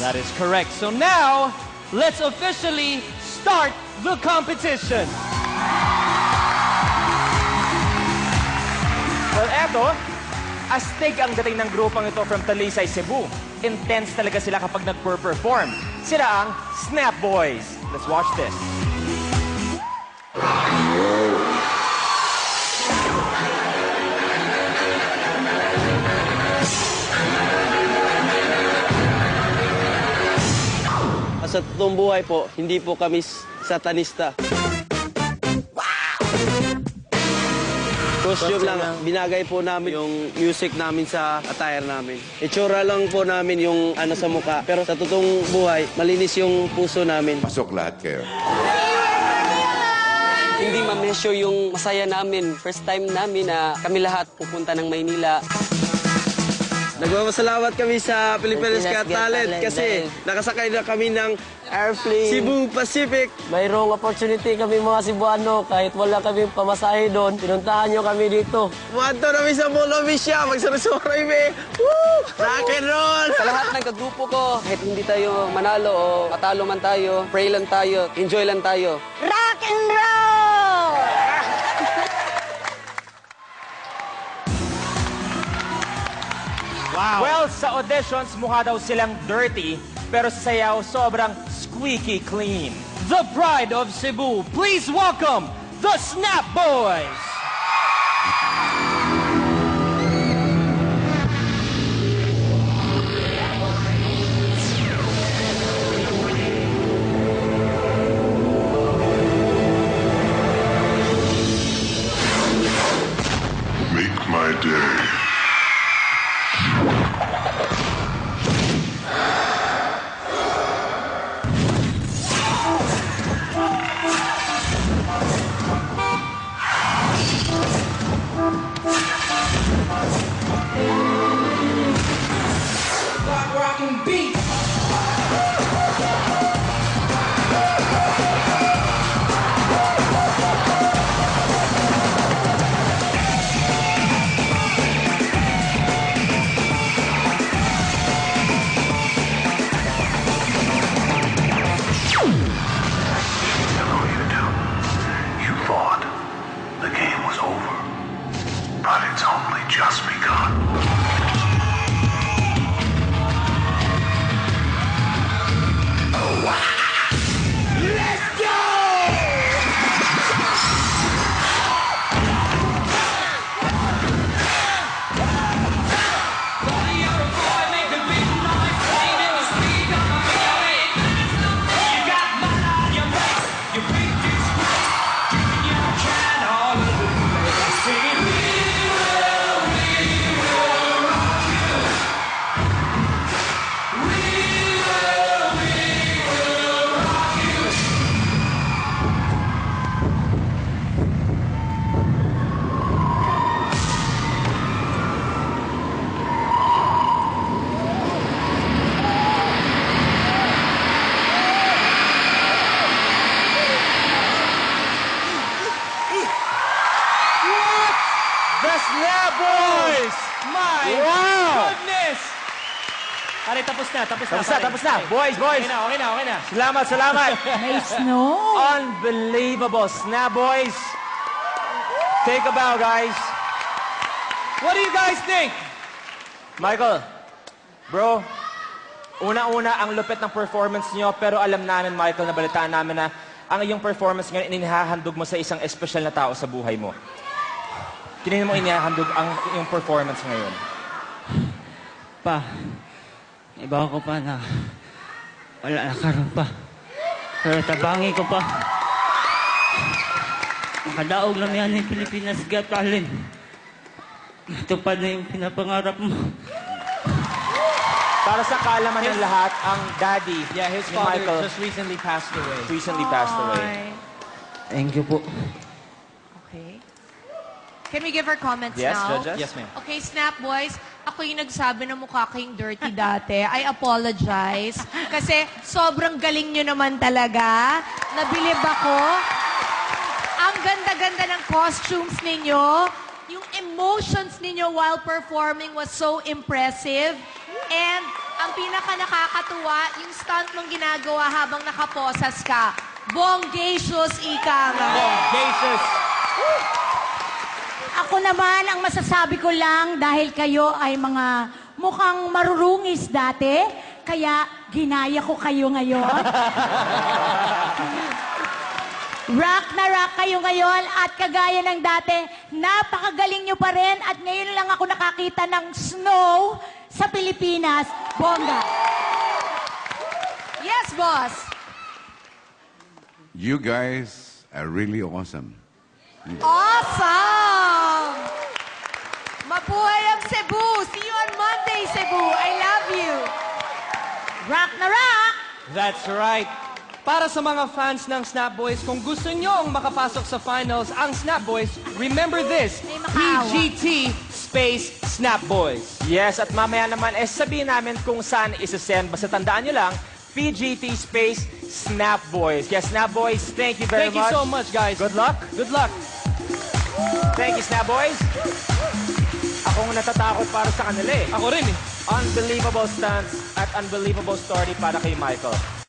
That is correct. So now, let's officially start the competition. Well, eto, astig ang dating ng grupang ito from Talisay, Cebu. Intense talaga sila kapag nag-perform. Sila ang Snap Boys. Let's watch this. Sa totoong buhay po, hindi po kami satanista. Costume lang, binagay po namin yung music namin sa attire namin. Itsura lang po namin yung ano sa mukha. Pero sa totoong buhay, malinis yung puso namin. Pasok lahat kayo. Hindi ma-measure yung masaya namin. First time namin na kami lahat pupunta ng Maynila. Nagmamalamat kami sa Pilipinas Got Talent kasi nakasakay na kami ng airplane Cebu Pacific. Mayroong opportunity kami mga Cebuano, kahit wala kami pamasahe doon, pinuntahan nyo kami dito. Wanto namin sa Mall of Asia, magsarasuray me. Woo! Rock and roll! Sa lahat ng kagrupo ko, kahit hindi tayo manalo o matalo man tayo, pray lang tayo, enjoy lang tayo. Rock and roll! Wow. Well, sa auditions, mukha daw silang dirty, pero sa sayaw, sobrang squeaky clean. The pride of Cebu, please welcome the Snap Boys! Make my day. But it's only just begun. Let's go! The Snap Boys! My goodness! Pare, tapos na. Boys! Okay na. Salamat. May snow. Unbelievable. Snap Boys. Take a bow, guys. What do you guys think? Michael, bro, una-una ang lupit ng performance niyo, pero alam namin, Michael, nabalitaan namin na ang iyong performance ngayon inihahandog mo sa isang espesyal na tao sa buhay mo. Kinino mo inihahandog ang iyong performance ngayon? Pa, iba ko pa na wala na karoon pa. Pero tabangi ko pa. Nakadaog lang yan yung Pilipinas Got Talent. Matupad na yung pinapangarap mo. Para sa kaalaman ng lahat, ang daddy his ni father Michael just recently passed away. Thank you po. Okay. Can we give our comments Yes, now? judges? Yes, ma'am. Okay, Snap Boys, ako yung nagsabi na mukha kayong dirty dati. I apologize. Kasi sobrang galing nyo naman talaga. Nabilib ako. Ang ganda-ganda ng costumes ninyo. Yung emotions ninyo while performing was so impressive. And ang pinaka nakakatuwa, yung stunt mong ginagawa habang nakaposas ka. Bongacious, ika nga. Bongacious. Ako naman, ang masasabi ko lang, dahil kayo ay mga mukhang marurungis dati, kaya ginaya ko kayo ngayon. Rock na rock kayo ngayon at kagaya ng dati, napakagaling nyo pa rin at ngayon lang ako nakakita ng snow sa Pilipinas. Bongga. Yes, boss. You guys are really awesome. Awesome! Mabuhay ang Cebu! See you on Monday, Cebu! I love you! Rock na rock! That's right. Para sa mga fans ng Snap Boys, kung gusto nyo ang makapasok sa finals ang Snap Boys, remember this, May makaawa. PGT space Snap Boys. Yes, at mamaya naman, sabihin namin kung saan isasend. Basta tandaan nyo lang, PGT space Snap Boys. Yes, Snap Boys, thank you very much. Thank you so much, guys. Good luck. Good luck. Thank you, Snap Boys. Akong natatakot para sa kanila eh. Ako rin eh. Unbelievable stunts at unbelievable story para kay Michael.